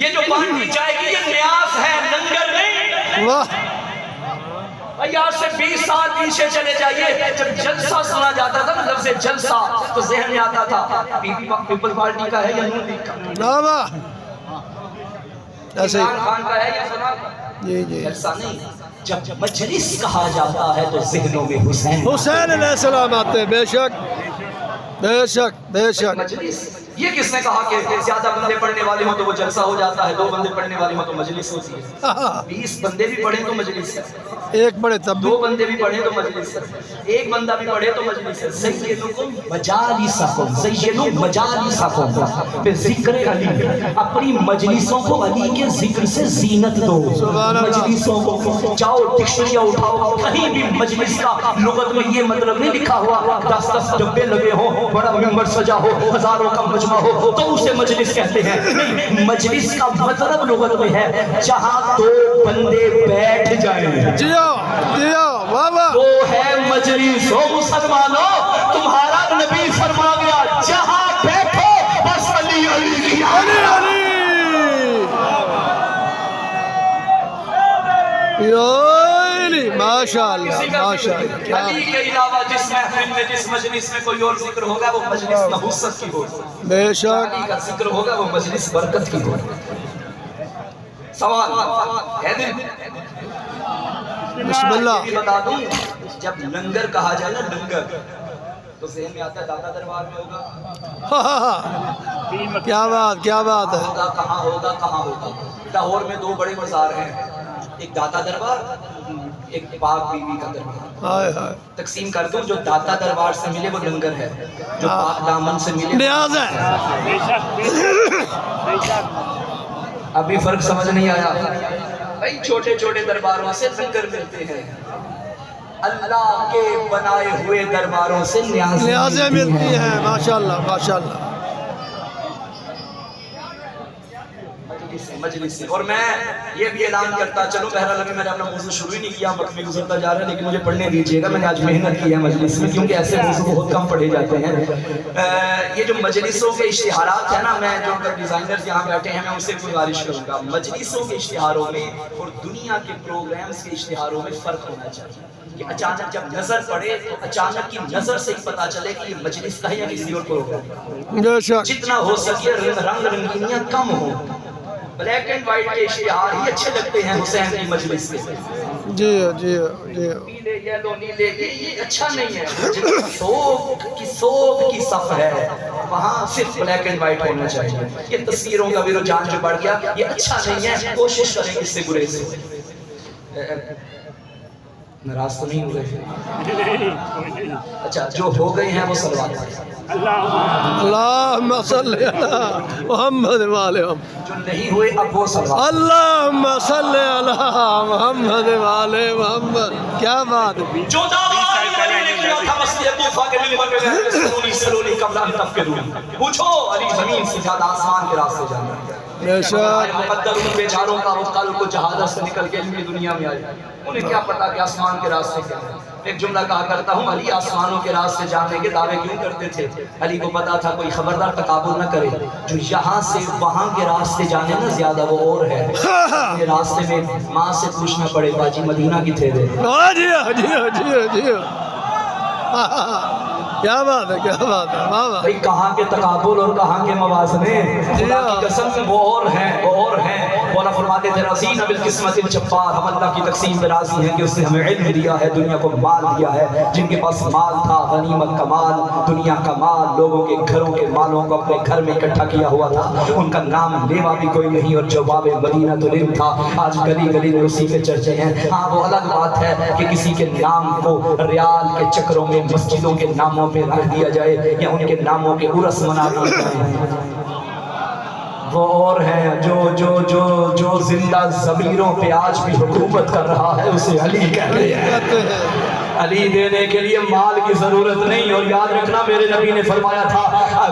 یہ جو بانٹی جائے گی یہ نیاز ہے، لنگر نہیں۔ واہ بھائی آج سے 20 سال پیچھے چلے جائیے، جب جلسہ سنا جاتا تھا نا، لفظ جلسہ تو ذہن میں آتا تھا پیپل پارٹی کا ہے یا نون لیگ کا، بابا ایسے عمران خان کا ہے یا سنا۔ جی جی جلسہ نہیں، جب مجلس کہا جاتا ہے تو ذہنوں میں حسین حسین علیہ السلام آتے ہیں، بے شک بے شک بے شک۔ مجلس۔ یہ کس نے کہا کہ زیادہ بندے پڑھنے والے ہوں تو وہ جلسہ ہو جاتا ہے، 2 بندے پڑھنے والے ہوں تو مجلس ہوتی ہے، 20 بندے بھی پڑھیں تو مجلس ہے، ایک بڑے تب بھی 2 بندے بھی پڑھیں تو مجلس ہے، 1 بندہ بھی پڑھے تو مجلس ہے۔ زینکم مجالسکم، زینو مجالسکم، پھر ذکر علی، اپنی مجلسوں کو علی کے ذکر سے زینت دو۔ سبحان اللہ۔ مجلسوں کو جاؤ ڈکشنریاں اٹھاؤ، کہیں بھی مجلس کا لغت میں یہ مطلب نہیں لکھا ہوا 10 ڈبے لگے ہوں، بڑا ممبر سجا ہو، ہزاروں کا مجمع ہو تو اسے مجلس کہتے ہیں۔ نہیں، مجلس کا مطلب لغت میں ہے جہاں 2 بندے بیٹھ جائیں، جیو جیو بابا وہ ہے مجلس۔ ہو مسلمانوں، تمہارا نبی فرما گیا جہاں بیٹھو بس علی علی کی علی علی علی ماشاء اللہ ماشاء اللہ کیا علی کے علاوہ جس محفل میں جس مجلس میں کوئی اور ذکر ہوگا وہ مجلس نحوست کی ہوگی، بے شک علی کا ذکر ہوگا وہ مجلس برکت کی ہوگی۔ سوال ہے دل بسم اللہ۔ یہ بھی بتا دوں، جب لنگر کہا جائے نا لنگر تو ذہن میں آتا ہے داتا دربار میں ہوگا، کیا بات کیا بات ہے۔ ہوگا کہاں ہوگا کہاں ہوگا۔ لاہور میں 2 بڑے مزار ہیں، ایک داتا دربار، ایک پاک بی بی کا دربار۔ ہائے ہائے تقسیم کر دوں، جو داتا دربار سے ملے وہ لنگر ہے، جو پاک دامن سے ملے نیاز ہے۔ ابھی فرق سمجھ نہیں آیا بھائی، چھوٹے چھوٹے درباروں سے لنگر ملتے ہیں، اللہ کے بنائے ہوئے درباروں سے نیازیں ملتی ہیں، ماشاء اللہ ماشاء اللہ۔ مجلس سے۔ اور میں یہ بھی اعلان کرتا چلو، بہرحال ابھی میں نے اپنا موضوع شروع ہی نہیں کیا، وقت میں گزرتا جا رہا ہے، لیکن مجھے پڑھنے دیجیے گا، میں نے آج محنت کی ہے مجلس میں، کیونکہ ایسے موضوع بہت کم پڑھے جاتے ہیں۔ یہ جو مجلسوں کے اشتہارات ہیں نا، میں جو ڈیزائنرز یہاں بیٹھے ہیں میں ان سے گزارش کروں گا، مجلسوں کے اشتہاروں میں اور دنیا کے پروگرامز کے اشتہاروں میں فرق ہونا چاہیے، کہ اچانک جب نظر پڑے تو اچانک کی نظر سے ہی پتا چلے کہ یہ مجلس کا ہے یا کسی اور پروگرام کا۔ بے شک جتنا ہو سکے رنگ رنگینیاں کم ہوں، بلیک اینڈ وائٹ کے اشتہار ہی اچھے لگتے ہیں حسین کی مجلس کے، جی جی جی نیلے یلو نیلے یہ اچھا نہیں ہے۔ سوگ کی صف ہے وہاں صرف بلیک اینڈ وائٹ ہونا چاہیے۔ یہ تصویروں کا بھی رجحان جو بڑھ گیا یہ اچھا نہیں ہے، کوشش کریں اس سے گریز سے۔ ناراض تو نہیں ہوئے؟ اچھا جو ہو گئے ہیں وہ صلوات پڑھیں۔ اللہم صلی علی محمد وآلہ محمد۔ جو نہیں ہوئے اب وہ صلوات۔ اللہم صلی علی محمد وآلہ محمد۔ کیا بات ہے۔ جو دعویٰ علی نے کیا تھا مسجد کوفہ کے منبر پہ بیٹھ کے سلونی قبل ان تفکرون، پوچھو علی زمین سے زیادہ آسمان کے راستے جانا ہے۔ بے شک مقدر ان بیچاروں کا وہ کل کو جہازہ سے نکل کے ان کی دنیا میں آئے، انہیں کیا پتا کہ آسمان کے راستے کیا ہے۔ ایک جملہ کہا کرتا ہوں، علی آسمانوں کے راستے جانے کے دعوے کیوں کرتے تھے؟ علی کو پتا تھا کوئی خبردار تکابر نہ کرے، جو یہاں سے وہاں کے راستے جانے نا زیادہ وہ اور ہے، یہ راستے میں ماں سے پوچھنا پڑے باجی مدینہ کی تھے دے۔ جیو جیو جیو جیو کیا بات ہے کیا بات ہے واہ واہ۔ بھئی کہاں کے تقابل اور کہاں کے موازنے، خدا کی قسم وہ اور ہیں وہ اور ہیں۔ مولا فرماتے تھے رضینا بالقسمت الجبار، ہم اللہ کی تقسیم پہ راضی ہیں کہ اس نے ہمیں علم دیا ہے، دنیا کو مال دیا ہے۔ جن کے پاس مال تھا غنیمت کا مال، دنیا کا مال، لوگوں کے گھروں کے مالوں کو اپنے گھر میں اکٹھا کیا ہوا تھا، ان کا نام لیوا بھی کوئی نہیں اور جواب مدینہ تو علم تھا۔ آج گلی گلی میں اسی کے چرچے ہیں۔ ہاں وہ الگ بات ہے کہ کسی کے نام کو ریال کے چکروں میں مسجدوں کے ناموں پہ رکھ دیا جائے یا ان کے ناموں کے عرس منا دیے جائیں، وہ اور ہیں جو زندہ ضمیروں پہ آج بھی حکومت کر رہا ہے، اسے علی کہتے ہیں۔ علی دینے کے لیے مال کی ضرورت نہیں. اور یاد رکھنا میرے نبی نے فرمایا تھا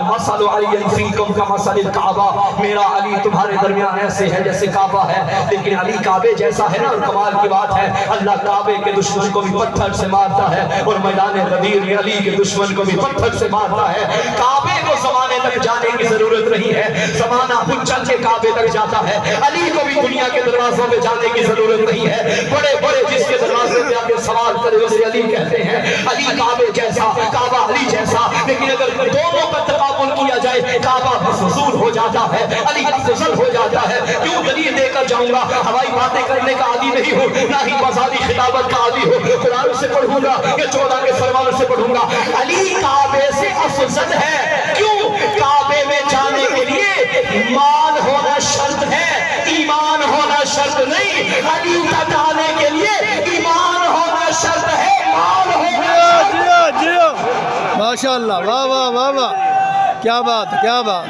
مثل علی فیکم کمثل الکعبہ، میرا علی تمہارے درمیان ایسے ہے جیسے کعبہ ہے. لیکن علی کعبے جیسا ہے نا. اور کمال کی بات ہے اللہ کعبے کے دشمن کو بھی پتھر سے مارتا ہے اور میدان غدیر میں علی کے دشمن کو بھی پتھر سے مارتا ہے. کعبے کو زمانے تک جانے کی ضرورت نہیں ہے، زمانہ خود چل کے کعبے تک جاتا ہے. علی کو بھی دنیا کے دروازوں پہ جانے کی ضرورت نہیں ہے. بڑے بڑے جس کے دروازے پہ آگے سوال کرے اسے علی کہتے ہیں. علی کعبے جیسا، کعبہ علی جیسا. لیکن اگر دونوں کا تقابل کیا جائے کعبہ فضول ہو جاتا ہے، علی افضل ہو جاتا ہے. کیوں دلیل دے کر جاؤں گا؟ ہوائی باتیں کرنے کا عادی نہیں ہوں، نہ ہی بازاری خطابت کا عادی ہوں. قرآن سے پڑھوں گا یا 14 کے فرمان سے پڑھوں گا. علی کعبے سے افضل ہے. کیوں؟ کعبے میں جانے کے لیے مال ہونا شرط ہے، ایمان ہونا شرط نہیں. علی تک آنے کے لیے ایمان ہونا شرط ہے، مال ہونا شرط. جیو جیو ماشاءاللہ، واہ واہ واہ واہ، کیا بات کیا بات.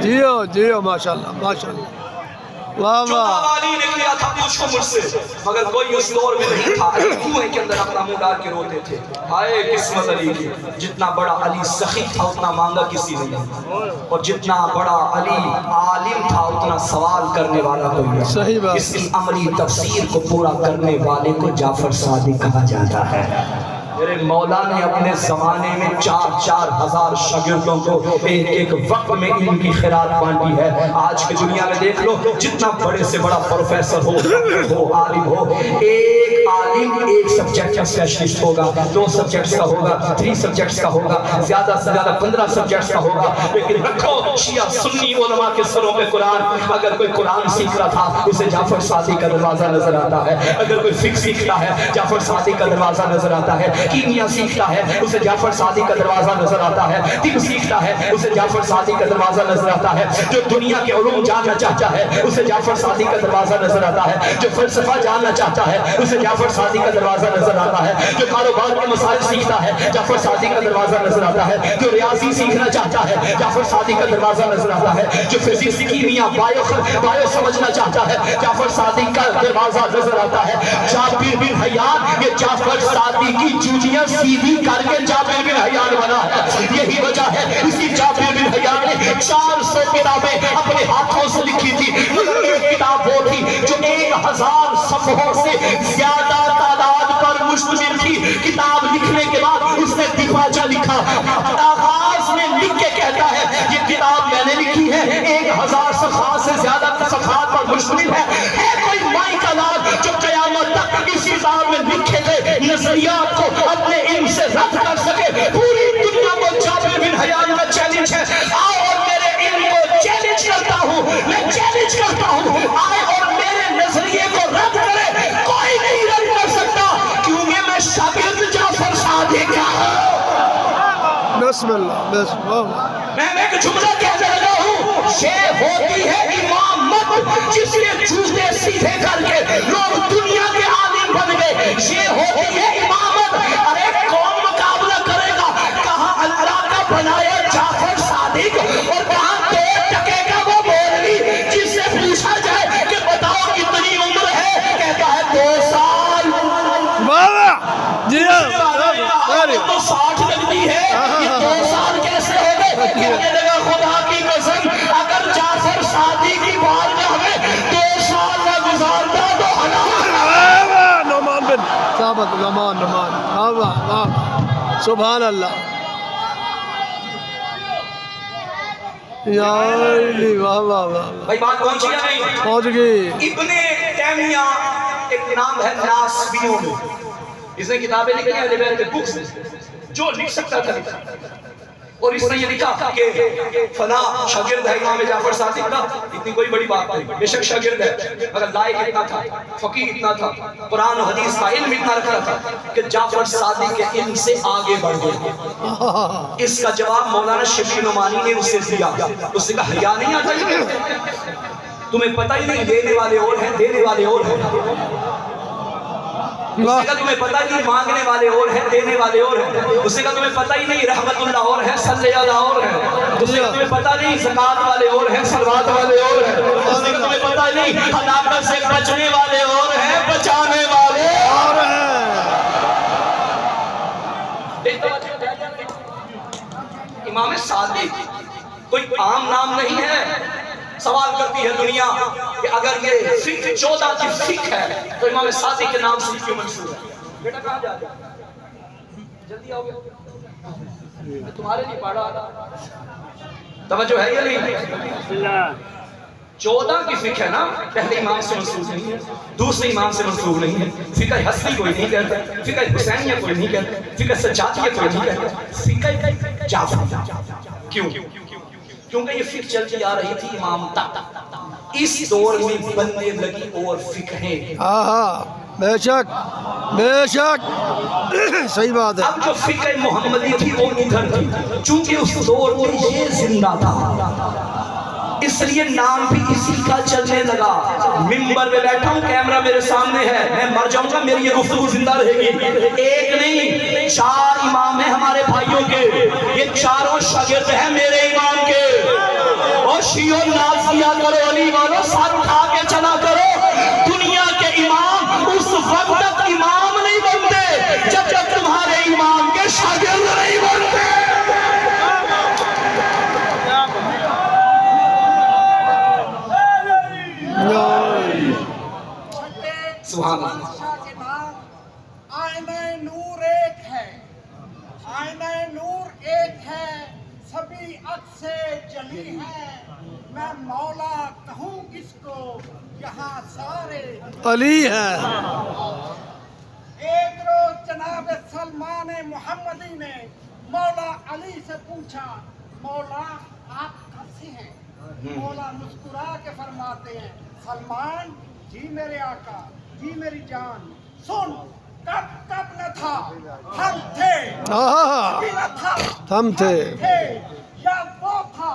جیو جیو ماشاءاللہ ماشاءاللہ، واہ جو واہ. علی نے کیا تھا پوچھو مجھ سے، مگر کوئی اس دور میں نہیں تھا. کنویں کے اندر اپنا منہ ڈال کے روتے تھے. ہائے قسمت علی کی، جتنا بڑا علی سخی تھا اتنا مانگا کسی نے نہیں، اور جتنا بڑا علی عالم تھا اتنا سوال کرنے والا کوئی نہیں. صحیح بات. اس کی عملی تفسیر کو پورا کرنے والے کو جعفر صادق کہا جاتا ہے. میرے مولا نے اپنے زمانے میں 4,000 شاگردوں کو ایک ایک وقت میں ان کی خیرات بانٹی ہے. آج کی دنیا میں دیکھ لو، جتنا بڑے سے بڑا پروفیسر ہو عالم ہو، ایک عالم ایک سبجیکٹ کا اسپیشلسٹ ہوگا، 2 سبجیکٹس کا ہوگا، 3 سبجیکٹس کا ہوگا، زیادہ سے زیادہ 15 سبجیکٹس کا ہوگا. لیکن رکھو شیعہ سنی علماء کے سروں پہ قرآن. اگر کوئی قرآن سیکھ رہا تھا اسے جعفر صادق کا دروازہ نظر آتا ہے. اگر کوئی فقہ سیکھتا ہے جعفر صادق کا دروازہ نظر آتا ہے. کیمیا سیکھتا ہے اسے جعفر صادق کا دروازہ نظر آتا ہے. طب سیکھتا ہے اسے جعفر صادق کا دروازہ نظر آتا ہے. جو دنیا کے علوم جاننا چاہتا ہے اسے جعفر صادق کا دروازہ نظر آتا ہے. جو فلسفہ جاننا چاہتا ہے اسے جعفر صادق کا دروازہ نظر آتا ہے. جو کاروبار کے مسائل سیکھتا ہے جعفر صادق کا دروازہ نظر آتا ہے. جو ریاضی سیکھنا چاہتا ہے جعفر صادق کا دروازہ نظر آتا ہے. جو فزکس کیمیا بایو سمجھنا چاہتا ہے جعفر صادق کا دروازہ نظر آتا ہے. جابر بن حیان یہ جعفر صادق کی جوجیاں سیدھی کر کے جابر بن حیان بنا ہے. یہی وجہ ہے اسی جابر بن حیان نے 400 کتابیں اپنے ہاتھوں سے لکھی تھی. مگر ایک کتاب وہ تھی جو 1000 صفحوں سے زیادہ تعداد پر مشتمل تھی. کتاب لکھنے کے بعد اس نے دفاعہ لکھا. آغاز میں لکھ کے کہتا ہے یہ کتاب میں نے لکھی ہے 1000 صفحات سے زیادہ صفحات پر مشتمل ہے. کوئی مائی کا نام جو قیامت تک اسی کتاب میں لکھے گئے نظریات کو اپنے علم سے رد کر سکے. پوری دنیا کو جابر بن حیان کا چیلنج ہے. آؤ اور میرے علم کو چیلنج کرتا ہوں، میں چیلنج کرتا ہوں، آئے اور میرے نظریے کو رد کرے. کوئی نہیں رد کر سکتا کیونکہ میں شاگرد جعفر صادق ہوں. بسم اللہ بسم اللہ. میں ایک جملہ کہنے لگا ہوں، یہ ہوتی ہے امامت جس کے جوتے سیدھے کر کے لوگ دنیا کے عالم بن گئے. یہ ہوتی ہے امامت. ارے کون مقابلہ کرے گا؟ کہاں اللہ کا بنایا جعفر صادق اور کہاں 2 ٹکے کا وہ مولوی جس سے پوچھا جائے کہ بتاؤ کتنی عمر ہے، کہتا ہے 2 سال. واہ جیو تو 60 لگتی ہے، یہ 2 سال کیسے ہو گئے؟ کہنے لگا خدا کی قسم اگر جعفر صادق کی بارگاہ میں 2 سال نہ گزارتا تو نعمان بن ثابت. نعمان واہ واہ واہ سبحان اللہ. یا علی واہ واہ واہ. بھائی بات پہنچی یا نہیں؟ پہنچ گئی. ابن تیمیہ ایک نام ہے ناسبیوں میں، اس نے کتابیں لکھی ہیں اہل بیت کے بکس میں، جو لکھ سکتا تھا لکھا. اور اس نے یہ لکھا کہ فلاں شاگرد ہے امام جعفر صادق کا. اتنی کوئی بڑی بات نہیں، بے شک شاگرد ہے، مگر لائق اتنا تھا، فقیہ اتنا تھا، قرآن و حدیث کا علم اتنا رکھا تھا کہ جعفر صادق کے علم سے آگے بڑھ گیا. اس کا جواب مولانا شبلی نعمانی نے اسے دیا. اس نے کہا حیا نہیں آتا؟ تمہیں پتہ ہی نہیں دینے والے اور ہیں، دینے والے اور ہیں. اس نے کہا تمہیں پتہ ہی نہیں مانگنے والے اور ہیں، دینے والے اور ہیں. اس نے کہا تمہیں پتہ ہی نہیں رحمت اللہ اور ہے، صلی اللہ اور ہے. اس نے کہا تمہیں پتہ نہیں زکات والے اور ہیں، صلوات والے اور ہیں. اس نے کہا تمہیں پتہ نہیں ہلاکت سے بچنے والے اور ہیں، بچانے والے اور ہیں. صادق کوئی عام نام نہیں ہے. سوال کرتی ہے دنیا کہ اگر یہ فقہ 14 کی فقہ ہے تو امام صادق کے نام سے کیوں منسوب ہے؟ بیٹا کہاں جا رہے ہیں؟ جلدی آؤ گے، میں تمہارے لیے پڑھا تھا. توجہ ہے یا نہیں؟ 14 کی فقہ ہے نا، پہلے امام سے منسوب نہیں ہے، دوسرے امام سے منسوب نہیں ہے. فقہ حسنی کوئی نہیں کہتا، فقہ حسینیہ کوئی نہیں کہتا، فقہ سجادیہ کوئی نہیں کہتا، فقہ جعفر. کیوں؟ کیونکہ یہ فقہ چلتی آ رہی تھی امام تک. اس دور میں بننے لگی اور فقہیں. بے شک بے شک صحیح بات ہے. اب جو فقہ محمدی تھی وہ ادھر تھی، چونکہ اس دور میں یہ زندہ تھا اس لیے نام بھی اسی کا چلنے لگا. ممبر پہ بیٹھا ہوں، کیمرہ میرے سامنے ہے، میں مر جاؤں گا میری یہ گفتگو زندہ رہے گی. ایک نہیں 4 امام ہیں ہمارے بھائیوں کے، یہ چاروں شاگرد ہیں میرے امام کے. اور شیعو ناز کیا کرو، علی والو سر اٹھا کے چلا کرو. دنیا کے امام اس وقت تک امام نہیں بنتے جب تک تمہارے امام کے شاگرد نہیں بنتے. سبحان اللہ. آئینہ نور ایک ہے، آئینہ نور ایک ہے، سبھی عکس جلی ہے. میں مولا کہوں کس کو، یہاں سارے علی ہے. ایک روز جناب سلمان محمدی نے مولا علی سے پوچھا، مولا آپ کیسے ہیں؟ مولا مسکرا کے فرماتے ہیں، سلمان جی میرے آقا، جی میری جان، سن کب نہ تھا، ہم تھے ابھی نہ تھا، ہم تھے یا وہ تھا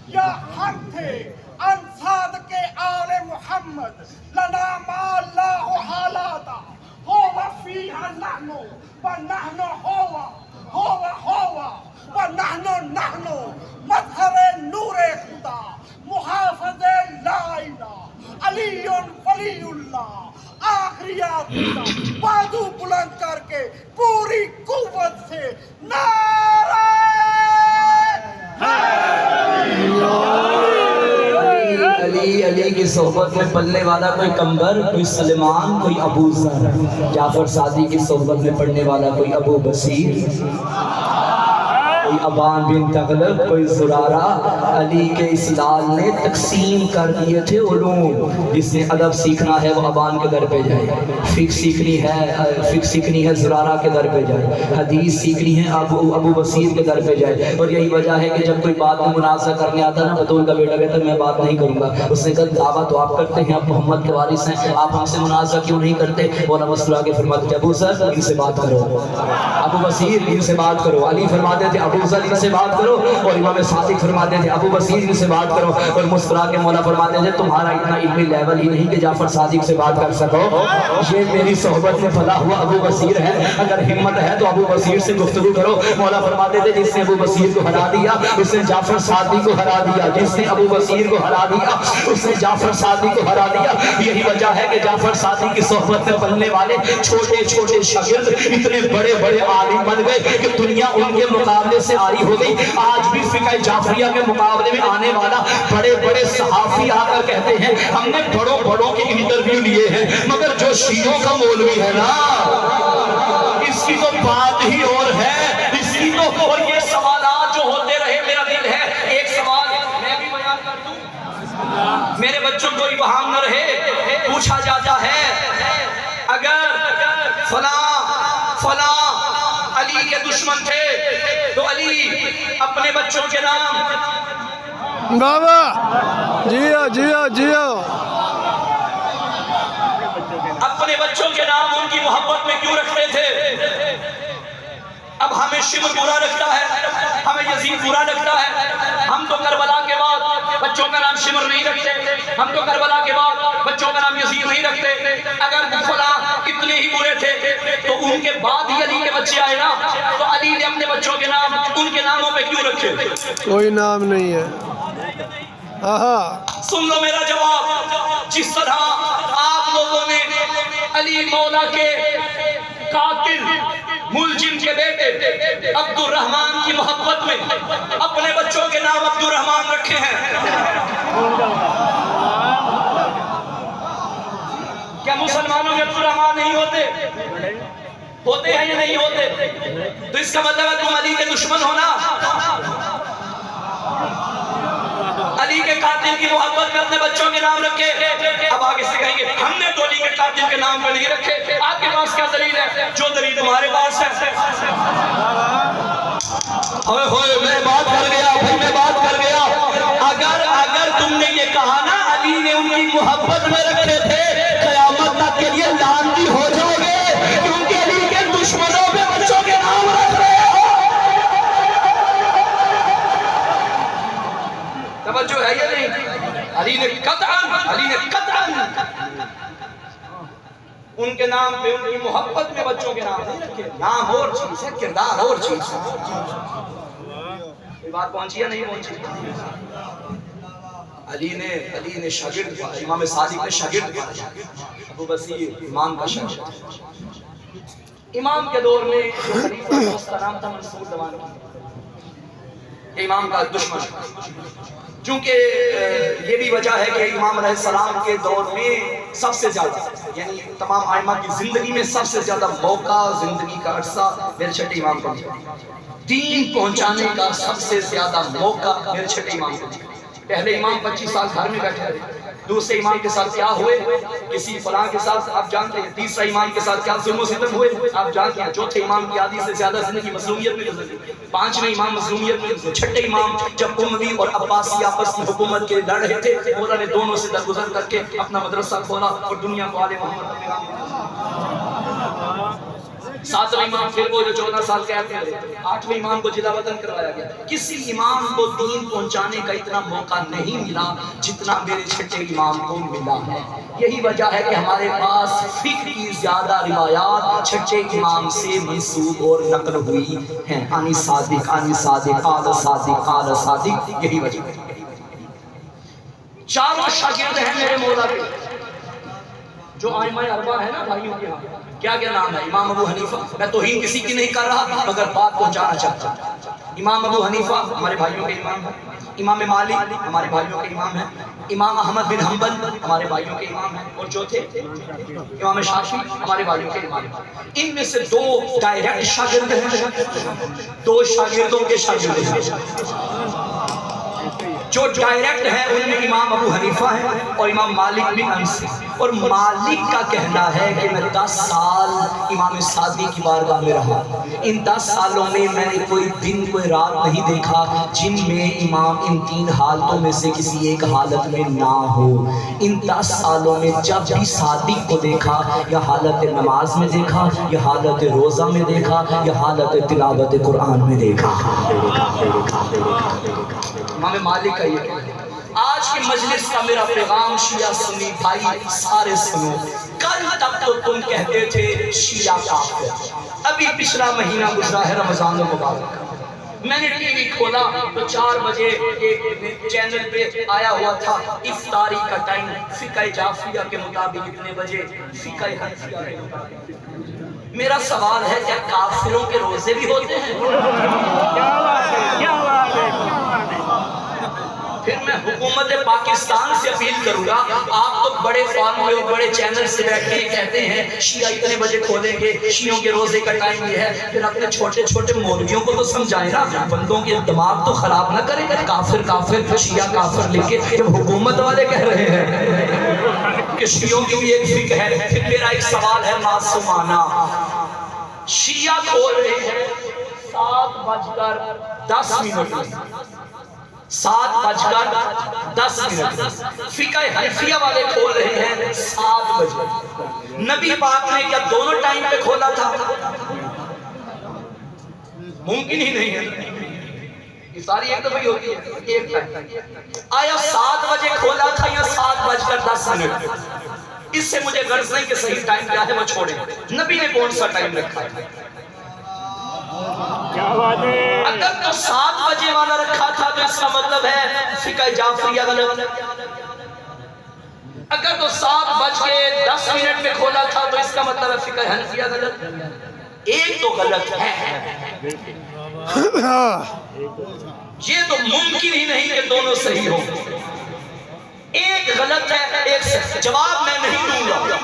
یا ہم تھے. انصاد کے آل محمد لنا ما اللہ حالاتا ہوا فیہا نحنو ونحنو ہوا ونحنو مظہر نور خدا محافظ لا الہ علی ولی اللہ. آخری آخری بازو بلند کر کے پوری قوت سے نعرہ علی کی صحبت میں پلنے والا کوئی کمبر، کوئی سلمان، کوئی ابو ذر. جعفر صادق کی صحبت میں پڑھنے والا کوئی ابو بصیر، کوئی ابان بن تغلب، کوئی زرارہ. علی کے اس لال نے تقسیم کر دیے تھے علوم. جس نے ادب سیکھنا ہے وہ ابان کے در پہ جائے، فقہ سیکھنی ہے زرارہ کے در پہ جائے، حدیث سیکھنی ہے ابو بصیر کے در پہ جائے. اور یہی وجہ ہے کہ جب کوئی بات میں مناظرہ کرنے آتا نا، بطول کا بیٹا کہتا ہے میں بات نہیں کروں گا. اس نے کہا دعویٰ تو آپ کرتے ہیں، آپ محمد کے وارث ہیں، آپ ہم سے مناظرہ کیوں نہیں کرتے؟ مولا مسئلہ کے فرماتے تھے ابو ذر ان سے بات کرو، ابو بصیر ان سے بات کرو. علی فرماتے تھے ابو ذر ان سے بات کرو، اور امام صادق فرماتے تھے ابو بصیر ان سے بات کرو. اور مسکرا کے مولا فرماتے تھے تمہارا اتنا علمی لیول ہی نہیں کہ جعفر صادق سے بات کر سکو. یہ میری صحبت میں پلا ہوا ابو بصیر ہے، اگر ہمت ہے تو ابو بصیر سے گفتگو کرو. مولا فرماتے تھے جس نے ابو بصیر کو ہرا دیا اس نے جعفر صادق کو ہرا دیا، جس نے ابو بصیر کو ہرا دیا اس نے جعفر صادق کو ہرا دیا. یہی وجہ ہے کہ جعفر صادق کی صحبت میں پلنے والے چھوٹے چھوٹے شاگرد اتنے بڑے بڑے عالم بن گئے کہ دنیا ان کے مقابلے سے آری ہو گئی. آج بھی فقہ جعفریہ کے مقابلے میں آنے والا بڑے بڑے صحافی آ کر کہتے ہیں ہم نے بڑوں بڑوں کے انٹرویو لیے ہیں، مگر جو شیعوں کا مولوی ہے نا اس کی تو بات ہی اور ہے. اس کی تو اور یہ سوالات جو ہوتے رہے، میرا دل ہے ایک سوال میں بھی بیان کر دوں، میرے بچوں کو ابہام نہ رہے. پوچھا جاتا ہے اگر فلاں علی کے دشمن تھے تو علی اپنے بچوں کے نام بابا جیو جیو جیو اپنے بچوں کے نام ان کی محبت میں کیوں رکھتے تھے؟ اب ہمیں شمر برا لگتا ہے، ہمیں یزید برا لگتا ہے. ہم تو کربلا کے بعد بچوں کا نام شمر نہیں رکھتے، ہم تو کربلا کے بعد بچوں کا نام یزید نہیں رکھتے. اگر فلاں اتنے ہی برے تھے تو ان کے بعد ہی علی کے بچے آئے نا، تو علی نے اپنے بچوں کے نام ان کے ناموں پہ کیوں رکھے؟ کوئی نام نہیں ہے. سن لو میرا جواب. جس طرح آپ لوگوں نے علی مولا کے قاتل ملجم کے بیٹے عبد الرحمن کی محبت میں اپنے بچوں کے نام عبد الرحمن رکھے ہیں۔ کیا مسلمانوں میں عبد الرحمن نہیں ہوتے؟ ہوتے ہیں یا نہیں ہوتے؟ تو اس کا مطلب ہے تم علی کے دشمن ہونا؟ علی کے قاتل کی محبت میں اپنے بچوں کے نام رکھے۔ اب آگے سے کہیں گے ہم نے تو علی کے قاتل کے نام پہ نہیں رکھے۔ آپ کے پاس کیا دلیل ہے؟ جو دلیل تمہارے پاس ہے۔ میں بات کر گیا بھائی، میں بات کر گیا۔ اگر تم نے یہ کہا نا علی نے ان کی محبت میں رکھے تھے، قیامت تک کے لیے لعنتی ہو جاؤ گے، کیونکہ علی کے دشمنوں پہ بچوں کے نام رکھ رہے ہو۔ توجہ ہے یا نہیں؟ علی نے قطعاً ان کے نام پہ، ان کی محبت میں بچوں کے نام نہیں رکھے۔ نام اور چیز ہے، کردار اور چیز ہے۔ یہ بات پہنچی یا نہیں پہنچی؟ علی نے شاگرد پایا، امام صادق نے شاگرد پایا، ابو بصیر امام کا شاگرد۔ امام کے دور میں جو خلیفہ تھا اس کا نام تھا منصور دوانی، امام کا دشمن۔ چونکہ یہ بھی وجہ ہے کہ امام علیہ السلام کے دور میں سب سے زیادہ، یعنی تمام ائمہ کی زندگی میں سب سے زیادہ موقع، زندگی کا عرصہ میرے چھٹے امام کو ملا۔ دین پہنچانے کا سب سے زیادہ موقع میرے چھٹے امام کو ملا۔ پہلے امام 25 سال گھر میں بیٹھے رہے، دوسرے امام کے ساتھ کیا ہوئے، کسی فلاں کے ساتھ آپ جانتے ہیں، تیسرا امام کے ساتھ کیا ظلم و ستم ہوئے آپ جانتے ہیں، چوتھے امام کی آدھی سے زیادہ زندگی مظلومیت میں گزری، پانچویں امام مظلومیت میں گزرے، چھٹے امام جب اموی اور عباسی آپس کی حکومت کے لڑ رہے تھے، انہوں نے دونوں سے درگزر کر کے اپنا مدرسہ کھولا اور دنیا کو آل محمد کا پیغام دیا۔ ساتویں امام پھر وہ جو 14 سال قید میں رہے، آٹھویں امام کو جلا وطن کروایا گیا۔ کسی امام کو دین پہنچانے کا اتنا موقع نہیں ملا جتنا میرے چھٹے امام کو ملا ہے۔ یہی وجہ ہے کہ ہمارے پاس فقہ کی زیادہ روایات چھٹے امام سے منسوب اور نقل ہوئی ہیں، آنی صادق آل صادق، یہی وجہ ہے۔ چاروں شاگرد ہیں میرے مولا کے، جو ائمہ اربعہ ہے نا بھائیوں کے ہاں، کیا نام ہے؟ امام ابو حنیفہ۔ میں توہین کسی کی نہیں کر رہا مگر بات پہنچانا چاہتا ہوں۔ امام ابو حنیفہ ہمارے بھائیوں کے امام ہیں، امام مالک ہمارے بھائیوں کے امام ہیں، امام احمد بن حنبل ہمارے بھائیوں کے امام ہیں، اور جو تھے امام شافعی ہمارے بھائیوں کے امام ہیں۔ ان میں سے دو ڈائریکٹ شاگرد ہیں، دو شاگردوں کے شاگرد ہیں۔ جو ڈائریکٹ ہیں ان میں امام ابو حنیفہ ہیں اور امام مالک بن انس، اور مالک کا کہنا ہے کہ میں 10 سال امام صادق کی بارگاہ میں رہا، ان 10 سالوں میں میں نے کوئی دن کوئی رات نہیں دیکھا جن میں امام ان 3 حالتوں میں سے کسی ایک حالت میں نہ ہو۔ ان 10 سالوں میں جب بھی صادق کو دیکھا، یا حالت نماز میں دیکھا، یا حالت روزہ میں دیکھا، یا حالت تلاوت قرآن میں دیکھا۔ امام مالک کا یہ کہنا۔ آج کی مجلس کا میرا پیغام شیعہ سنی بھائی سارے سنو، کل تک تو تم کہتے تھے شیعہ کافر، ابھی پچھلا مہینہ گزرا ہے رمضان المبارک، میں نے ٹی وی کھولا تو 4 بجے ایک چینل پہ آیا ہوا تھا افطاری کا ٹائم، فقہ جعفریہ کے مطابق اتنے بجے، فقہ حنفیہ کے مطابق۔ میرا سوال ہے کیا کافروں کے روزے بھی ہوتے ہیں؟ پھر میں حکومت پاکستان سے اپیل کروں گا، آپ تو بڑے فارم میں اور بڑے چینل سے بیٹھ کے کہتے ہیں شیعہ اتنے بجے کھولیں گے، شیعوں کے روزے کا ٹائم یہ ہے، پھر اپنے چھوٹے چھوٹے مولویوں کو تو سمجھائیں نا، بندوں کے دماغ تو خراب نہ کریں، کافر کافر شیعہ کافر لکھ کے، جب حکومت والے کہہ رہے ہیں کہ شیعوں کی بھی ایک فکر ہے۔ پھر میرا ایک سوال ہے معصومانہ، شیعہ کھول رہے ہیں 7:10 7:10 فقہ حنفیہ والے کھول رہے ہیں 7 بجے۔ نبی پاک نے کیا دونوں ٹائم پہ کھولا تھا؟ ممکن ہی نہیں ہے، یہ ساری ایک دفعہ ہی ہوتی ہے، ایک ٹائم۔ آیا 7 بجے کھولا تھا یا 7:10؟ اس سے مجھے غرض نہیں کہ صحیح ٹائم کیا ہے، وہ چھوڑیں، نبی نے کون سا ٹائم رکھا ہے؟ اگر تو 7 بجے والا رکھا تھا تو اس کا مطلب ہے فقہ جعفریہ غلط، اگر تو 7:10 میں کھولا تھا تو اس کا مطلب ہے فقہ حنفیہ غلط۔ ایک تو غلط ہے، یہ تو ممکن ہی نہیں کہ دونوں صحیح ہو. ایک غلط ہے ایک صحیح. جواب میں نہیں دوں گا،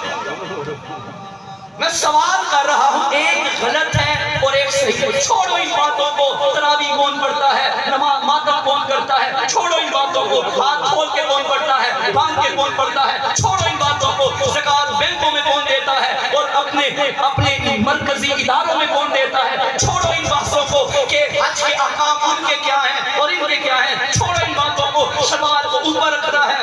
میں سوال کر رہا ہوں. ایک غلط ہے اور ایک صحیح ہے. چھوڑو ان باتوں کو، تراویح کون پڑھتا ہے، نماز ماتم کون کرتا ہے، چھوڑو ان باتوں کو. ہاتھ کھول کے کون پڑھتا ہے، باندھ کے کون پڑھتا ہے، چھوڑو ان باتوں کو. زکوٰۃ بینکوں میں کون دیتا ہے اور اپنے مرکزی اداروں میں کون دیتا ہے، چھوڑو ان باتوں کو. کہ حج کے احکام ان کے کیا ہیں اور ان کے کیا ہیں، چھوڑو ان باتوں کو. شمال کو اوپر رکھنا ہے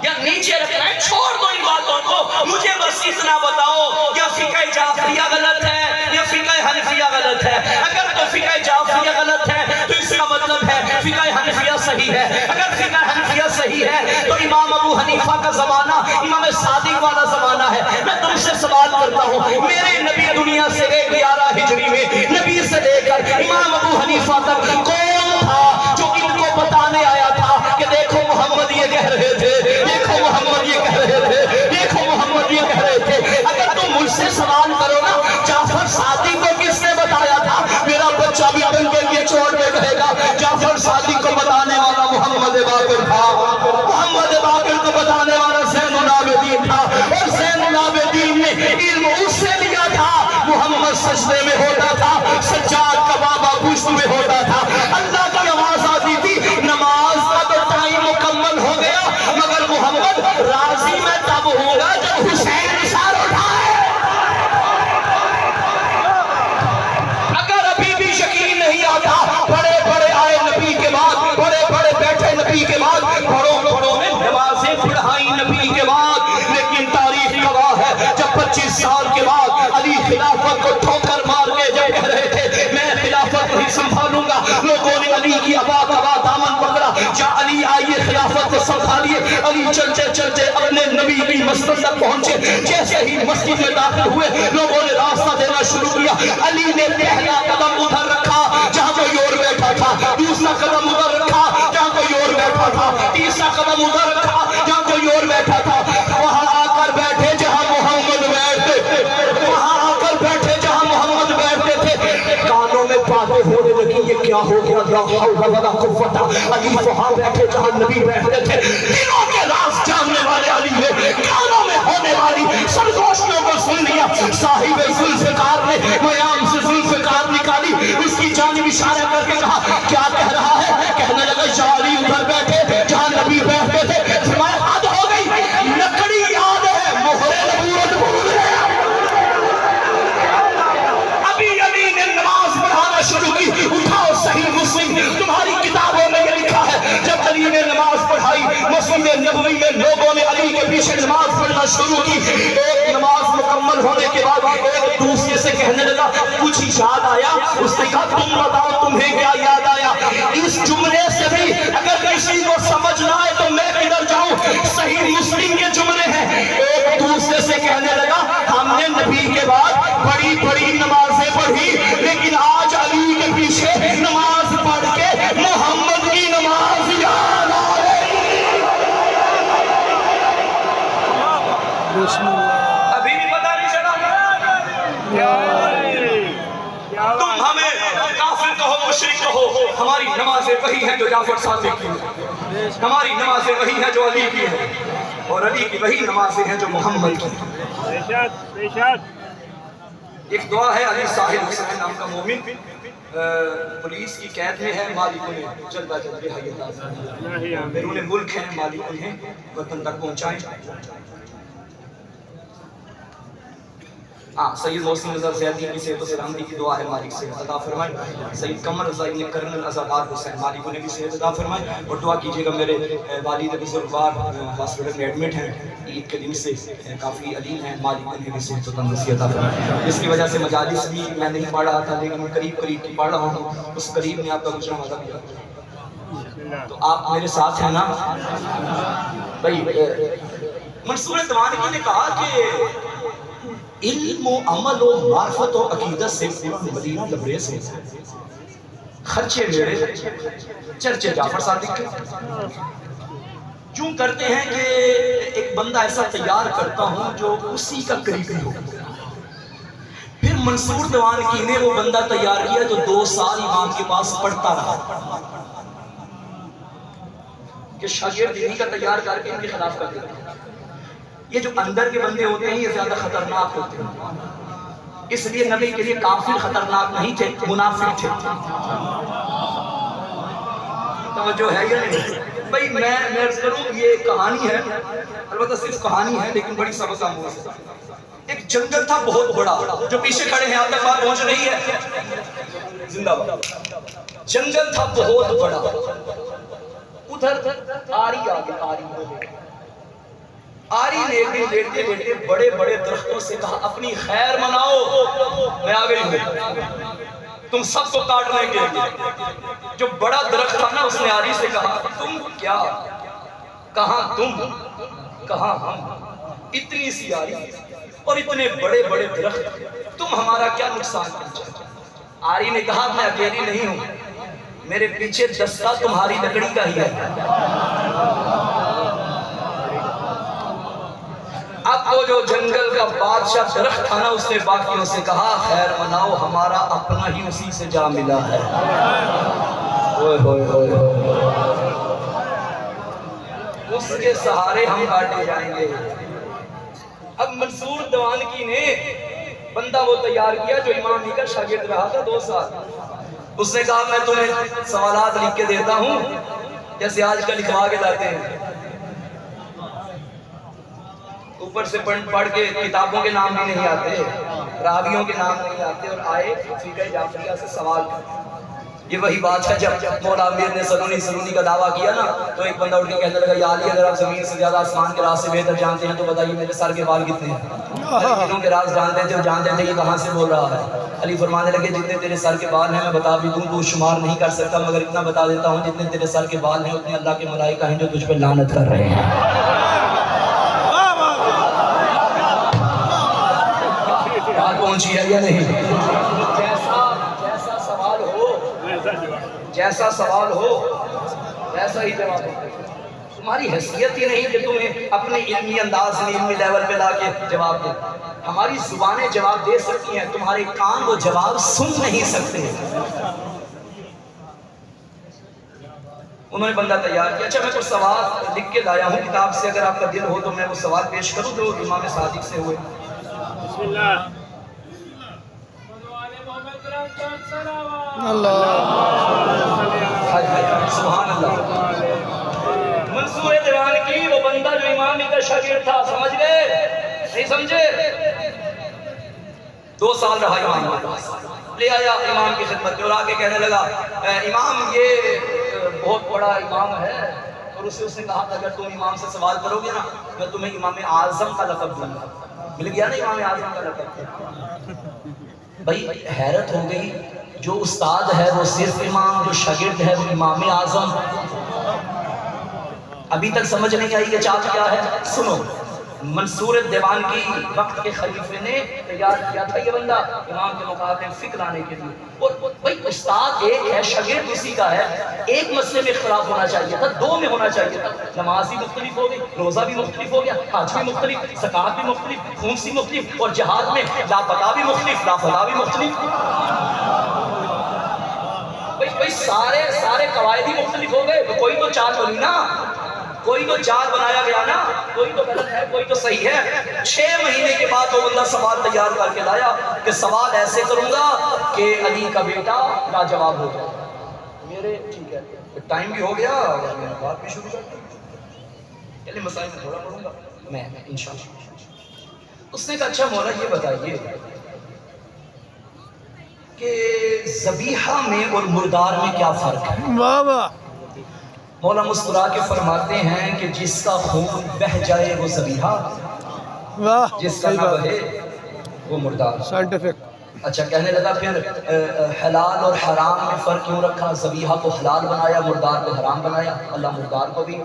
یا نیچے رکھنا ہے، چھوڑ دو ان باتوں کو. مجھے بس اتنا بتاؤ، یا فقہ جعفریہ غلط ہے یا فقہ حنفیہ غلط ہے. اگر تو فقہ جعفریہ غلط ہے تو اس کا مطلب ہے فقہ حنفیہ صحیح ہے. اگر فقہ حنفیہ صحیح ہے تو امام ابو حنیفہ کا زمانہ امام صادق والا زمانہ ہے. میں تم سے سوال کرتا ہوں، میرے نبی دنیا سے 11 ہجری میں نبی سے لے کر امام ابو حنیفہ تک کون تھا جو ان کو بتانے آیا تھا کہ دیکھو محمد یہ کہہ رہے تھے، دیکھو محمد یہ کہہ رہے تھے، دیکھو محمد یہ کہہ رہے تھے. اگر تم مجھ سے سوال کرو نا جعفر صادق کو کس نے بتایا تھا، میرا بچہ بھی اپن کے لیے چھوڑ کے کہے گا جعفر صادق کو بتانے والا محمد باقر تھا، محمد باقر کو بتانے والا زین العابدین تھا. اور زین العابدین نے علم اس سے لیا تھا. محمد سجدے میں ہوتا تھا، سجاد کا بابا پشت میں ہوتا تھا. اللہ کی آواز آتی تھی، نماز کا تو ٹائم مکمل ہو گیا مگر محمد راضی میں تب ہوگا جب حسین سر اٹھائے. اگر ابھی بھی یقین نہیں آتا، بڑے بڑے آئے نبی کے بعد، بڑے بڑے بیٹھے نبی کے بعد، بڑوں بڑوں نے نمازیں پڑھائی نبی کے بعد. لیکن تاریخ گواہ ہے جب 25 سال کے بعد علی خلافت کو ٹھوکر مار کے جب کہہ رہے تھے میں خلافت نہیں سنبھالوں گا، لوگوں نے علی کی ابا دامن پکڑا. جا علی آئیے خلافت کو سنبھالیے. علی چلتے چلتے اپنے نبی کی مسجد تک پہنچے. جیسے ہی مسجد میں داخل ہوئے لوگوں نے راستہ دینا شروع کیا. علی نے پہلا قدم ادھر رکھا جہاں کوئی اور بیٹھا تھا، دوسرا قدم ادھر رکھا جہاں کوئی اور بیٹھا تھا، تیسرا قدم ادھر رکھا جہاں کوئی اور بیٹھا تھا. وہاں آ کر بیٹھے جہاں محمد بیٹھتے، وہاں آ کر بیٹھے جہاں محمد بیٹھتے تھے. کانوں میں باتیں ہونے لگی، یہ کیا ہو گیا، لا حول ولا قوت. علی وہاں بیٹھے جہاں نبی بیٹھتے تھے. دلوں کے راز جاننے والے علی نے کانوں میں ہونے والی سرگوشیوں کو سن لیا. صاحب ذوالفقار نے میام سے ذوالفقار نکالی، اس کی جانب اشارہ کر کے کہا کیا کہہ رہا ہے. کہنے لگا یا علی ادھر بیٹھے جہاں نبی بیٹھتے تھے. فرمایا حد ہو گئی، لکڑی یاد ہے مہر نبوت بھول گیا. ابھی علی نے نماز پڑھانا شروع کی. اٹھاؤ صحیح مسلم، تمہاری کتابوں میں یہ لکھا ہے جب علی نے نماز پڑھائی مسجد نبوی میں لوگوں نے علی کے پیچھے نماز پڑھنا شروع کی. ایک نماز مکمل ہونے کے بعد ایک دوسرے سے کہنے لگا کچھ یاد آیا. اس نے کہا تم بتاؤ تمہیں کیا یاد آیا. اس جملے سے بھی اگر کسی کو سمجھ نہ آئے تو میں کدھر جاؤں. صحیح مسلم کے جملے ہیں. ایک دوسرے سے کہنے لگا ہم نے نبی کے بعد بڑی بڑی نمازیں پڑھی لیکن آج علی کے پیچھے نماز پڑھ کے محمد کی نماز یاد آ رہی. ابھی بھی پتہ نہیں چلا. تم ہمیں کافر کہو مشرک کہو، ہماری نمازیں وہی ہیں جو جعفر صادق کی ہیں، ہماری نمازیں وہی ہیں جو علی کی ہیں، اور علی کی وہی نمازیں ہیں جو محمد کی ہیں. ایک دعا ہے علی صاحب حسین نام کا مومن پولیس کی قید میں ہے، مالک انہیں جلد از جلد رہائی عطا فرمائے. بیرون ملک ہیں، مالک انہیں وطن تک پہنچائیں. سید محسن رضا زیدی کی صحت و سلامتی کی دعا ہے مالک سے عطا فرمائے. سید قمر رضا ابن کرنل عزادار حسین مالک انہیں بھی صحت عطا فرمائے. اور دعا کیجئے گا میرے والد بزرگوار ہاسپٹل میں ایڈمٹ ہیں، عید کے دن سے کافی علیم ہیں، مالک انہیں بھی صحت و تندرستی عطا فرمائے. اس کی وجہ سے مجالس بھی میں نہیں پڑھ رہا تھا لیکن قریب قریب کی پڑھ رہا ہوں. اس قریب میں آپ کا گزرا مزہ بھی تو آپ میرے ساتھ ہیں نا بھائی. منصور توانگی نے کہا کہ علم و عمل و معرفت و عقیدت سے مدینہ لبریز ہے. خرچے میرے چرچے جعفر صادق کے کیوں کرتے ہیں کہ ایک بندہ ایسا تیار کرتا ہوں جو اسی کا قریبی ہو. منصور دیوانکی نے وہ بندہ تیار کیا جو 2 سال امام کے پاس پڑھتا رہا کہ شاگرد انہی کا تیار کر کے ان کے خلاف کر دیتا. یہ جو اندر کے بندے ہوتے ہیں یہ زیادہ خطرناک ہوتے ہیں. اس لیے نبی کے لیے کافر خطرناک نہیں تھے، منافق تھے. توجہ ہے یا نہیں بھائی؟ میں عرض کروں یہ کہانی ہے، البتہ صرف کہانی ہے لیکن بڑی سبق آموز ہے. ایک جنگل تھا بہت بڑا، جو پیچھے کھڑے ہیں آپ تک بات پہنچ رہی ہے؟ زندہ باد. جنگل تھا بہت بڑا، ادھر آری آگے آری نے ایک دن بیٹھتے بیٹھتے بڑے بڑے درختوں سے کہا اپنی خیر مناؤ، میں آ گئی ہوں تم سب کو کاٹنے کے لیے. جو بڑا درخت تھا نا اس نے آری سے کہا تم کیا، کہاں تم کہاں ہم، اتنی سی آری اور اتنے بڑے بڑے درخت، تم ہمارا کیا نقصان پہنچا. آری نے کہا میں اکیلی نہیں ہوں، میرے پیچھے دستہ تمہاری لکڑی کا ہی ہے. اب وہ جو جنگل کا بادشاہ درخت تھا نا اس نے باقیوں سے کہا خیر مناؤ، ہمارا اپنا ہی اسی سے جا ملا ہے. اس کے سہارے ہم کاٹے جائیں گے. اب منصور دیوانکی نے بندہ وہ تیار کیا جو امام کا شاگرد رہا تھا 2 سال. اس نے کہا میں تمہیں سوالات لکھ کے دیتا ہوں جیسے آج کل لکھوا کے لاتے ہیں، اوپر سے پڑھ کے کتابوں کے نام بھی نہیں آتے، راویوں کے نام نہیں آتے، اور آئے فقہ جعفریہ سے سوال کرتے. یہ وہی بات ہے جب مولا امیر نے سنونی کا دعویٰ کیا نا تو ایک بندہ اٹھ کے کہنے لگا یا علی اگر آپ زمین سے زیادہ آسمان کے راز سے بہتر جانتے ہیں تو بتائیے میرے سر کے بال کتنے ہیں. جنہوں کے راز جانتے تھے وہ جانتے تھے یہ کہاں سے بول رہا ہے. علی فرمانے لگے جتنے تیرے سر کے بال ہیں میں بتا بھی دوں تو شمار نہیں کر سکتا، مگر اتنا بتا دیتا ہوں جتنے تیرے سر کے بال ہیں اتنے اللہ کے ملائکہ ہیں جو تجھ پہ لعنت کر رہے ہیں. بات پہنچی ہے یا نہیں؟ جیسا سوال ہو ویسا ہی جواب ہو. تمہاری حیثیت ہی نہیں کہ تمہیں اپنے علمی انداز میں علمی لیول پہ لا کے جواب دے. ہماری زبانیں جواب دے سکتی ہیں، تمہارے کان وہ جواب سن نہیں سکتے. انہوں نے بندہ تیار کیا. اچھا میں کچھ سوال لکھ کے لایا ہوں کتاب سے، اگر آپ کا دل ہو تو میں وہ سوال پیش کروں جو امام صادق سے ہوئے. بسم اللہ. سبحان اللہ. منصور دیوانکی وہ بندہ جو امام کا شاگرد تھا، سمجھ گئے نہیں سمجھے؟ 2 سال رہا امام کے پاس. لے آیا امام کی خدمت میں اور آگے کہنے لگا امام یہ بہت بڑا امام ہے. اور اس نے کہا اگر تم امام سے سوال کرو گے نا میں تمہیں امام اعظم کا لقب دوں گا. مل گیا نا امام اعظم کا لقب. بھائی حیرت ہو گئی، جو استاد ہے وہ صرف امام، جو شاگرد ہے وہ امام اعظم. ابھی تک سمجھ نہیں آئی کہ چاہت کیا ہے؟ سنو، منصور دیوانکی وقت کے خلیفے نے تیار کیا تھا یہ بندہ امام کے مقابلے میں فکر لانے کے لیے. اور بھائی استاد ایک ہے، شاگرد اسی کا ہے. ایک مسئلے میں اختلاف ہونا چاہیے تھا، 2 میں ہونا چاہیے تھا. نماز بھی مختلف ہو گئی، روزہ بھی مختلف ہو گیا، حج بھی مختلف، زکوٰۃ بھی مختلف، خمس بھی مختلف، اور جہاد میں لاپتہ بھی مختلف، لاپتہ بھی مختلف. بھائی سارے قواعد ہی مختلف ہو گئے. تو کوئی تو چال بنی نا، کوئی تو جال بنایا گیا نا، کوئی تو غلط ہے کوئی تو صحیح ہے. 6 مہینے کے بعد وہ بندہ سوال تیار کر کے لایا کہ سوال ایسے کروں گا کہ علی کا بیٹا لاجواب ہو جائے. میرے ٹھیک ہے ٹائم بھی ہو گیا، بات بھی شروع کرتے ہیں. چلیے مسائل میں تھوڑا پڑھوں گا میں انشاءاللہ. اس نے کہا اچھا مولا یہ بتائیے کہ ذبیحہ میں اور مردار میں کیا فرق ہے؟ واہ واہ. مولا مسکرا کے فرماتے ہیں کہ جس کا خون بہ جائے وہ ذبیحہ، واہ جس کا نہ بہے وہ مردار. سائنٹیفک. اچھا کہنے لگا پھر حلال اور حرام میں فرق کیوں رکھا؟ ذبیحہ کو حلال بنایا، مردار کو حرام بنایا. اللہ مردار کو بھی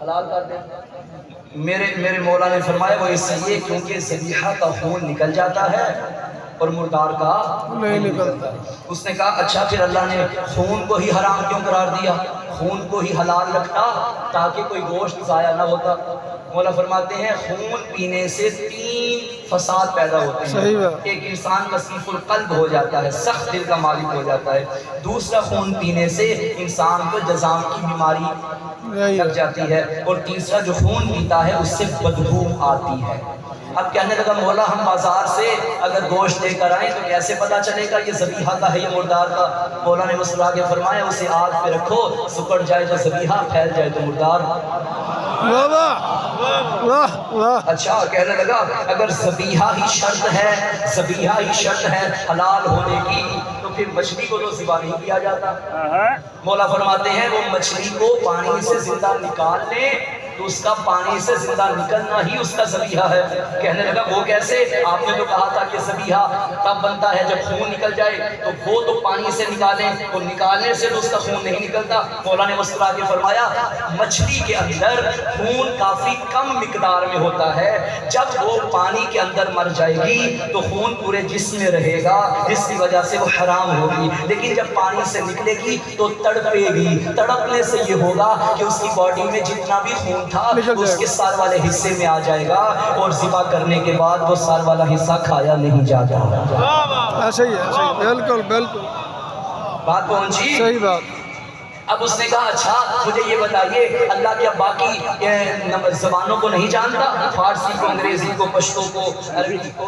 حلال کر دے. میرے مولا نے فرمایا وہ اس لیے کیونکہ ذبیحہ کا خون نکل جاتا ہے اور مردار کا نہیں نکلتا. اس نے کہا اچھا پھر اللہ نے خون کو ہی حرام کیوں قرار دیا؟ خون کو ہی حلال رکھتا تاکہ کوئی گوشت ضائع نہ ہوتا۔ مولا فرماتے ہیں خون پینے سے 3 فساد پیدا ہوتے ہیں۔ صحیح بات۔ ایک انسان کثیف القلب ہو جاتا ہے، سخت دل کا مالک ہو جاتا ہے۔ دوسرا خون پینے سے انسان کو جزام کی بیماری لگ جاتی ہے، اور تیسرا جو خون پیتا ہے اس سے بدبو آتی ہے۔ اب کہنے لگا مولا ہم بازار سے اگر گوشت لے کر آئیں تو کیسے پتا چلے گا یہ ذبیحہ کا ہے یا مردار کا؟ مولا نے مسکرا کے فرمایا اسے آگ پہ رکھو، سکڑ جائے تو ذبیحہ، پھیل جائے تو مردار۔ واہ واہ واہ واہ۔ اچھا کہنے لگا اگر ذبیحہ ہی شرط ہے حلال ہونے کی تو پھر مچھلی کو تو ذبح نہیں کیا جاتا۔ مولا فرماتے ہیں وہ مچھلی کو پانی سے زندہ نکال لیں تو اس کا پانی سے زندہ نکلنا ہی اس کا ذبیحہ ہے۔ کہنے لگا وہ کیسے؟ آپ نے تو کہا تھا کہ ذبیحہ تب بنتا ہے جب خون نکل جائے، تو وہ تو پانی سے نکالیں، تو نکالنے سے تو اس کا خون نہیں نکلتا۔ مولا نے مسکرا کے فرمایا مچھلی کے اندر خون کافی کم مقدار میں ہوتا ہے، جب وہ پانی کے اندر مر جائے گی تو خون پورے جسم میں رہے گا، جس کی وجہ سے وہ حرام ہوگی، لیکن جب پانی سے نکلے گی تو تڑپے گی۔ تڑپنے سے یہ ہوگا کہ اس کی باڈی میں جتنا بھی خون تھا اس کے سار والے حصے میں آ جائے گا، اور ذبح کرنے کے بعد وہ سار والا حصہ کھایا نہیں جاتا۔ ایسے ہی ہے، صحیح، بالکل بالکل بات پہنچی؟ صحیح بات۔ اب اس نے کہا اچھا مجھے یہ بتائیے اللہ کیا باقی زبانوں کو نہیں جانتا؟ فارسی کو، انگریزی کو، پشتو کو،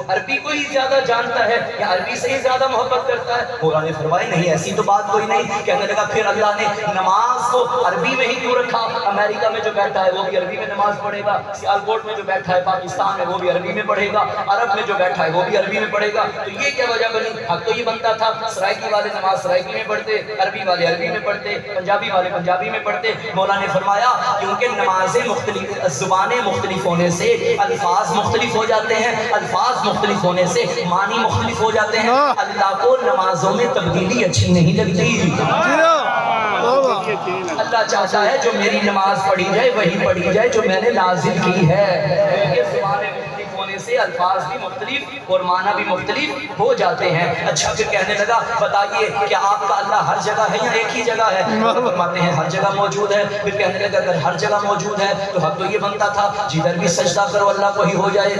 عربی کو ہی زیادہ جانتا ہے یا عربی سے ہی زیادہ محبت کرتا ہے؟ مولا نے فرمایا نہیں ایسی تو بات کوئی نہیں۔ کہنے لگا پھر اللہ نے نماز کو عربی میں ہی کیوں رکھا؟ امریکہ میں جو بیٹھا ہے وہ بھی عربی میں نماز پڑھے گا، سیالکوٹ میں جو بیٹھا ہے پاکستان میں وہ بھی عربی میں پڑھے گا، عرب میں جو بیٹھا ہے وہ بھی عربی میں پڑھے گا، تو یہ کیا وجہ بنی؟ حق تو یہ بنتا تھا سرائکی والے نماز سرائکی میں پڑھتے، عربی والے عربی میں پڑھتے، پنجابی والے پنجابی میں پڑھتے۔ مولا نے فرمایا کیونکہ نمازیں مختلف، زبانیں مختلف ہونے سے الفاظ مختلف ہو جاتے ہیں، الفاظ مختلف ہونے سے معنی مختلف ہو جاتے ہیں۔ اللہ کو نمازوں میں تبدیلی اچھی نہیں لگتی۔ اللہ چاہتا ہے جو میری نماز پڑھی جائے وہی پڑھی جائے جو میں نے نازل کی ہے۔ یہ زبانیں مختلف ہونے سے الفاظ بھی مختلف اور معنی بھی مختلف ہو جاتے ہیں۔ اچھا پھر کہنے لگا بتائیے کیا آپ کا اللہ ہر جگہ ہے یا ایک ہی جگہ ہے؟ فرماتے ہیں ہر جگہ موجود ہے۔ پھر کہنے لگا اگر ہر جگہ موجود ہے تو حق تو یہ بنتا تھا جدھر بھی سجدہ کرو اللہ کو ہی ہو جائے۔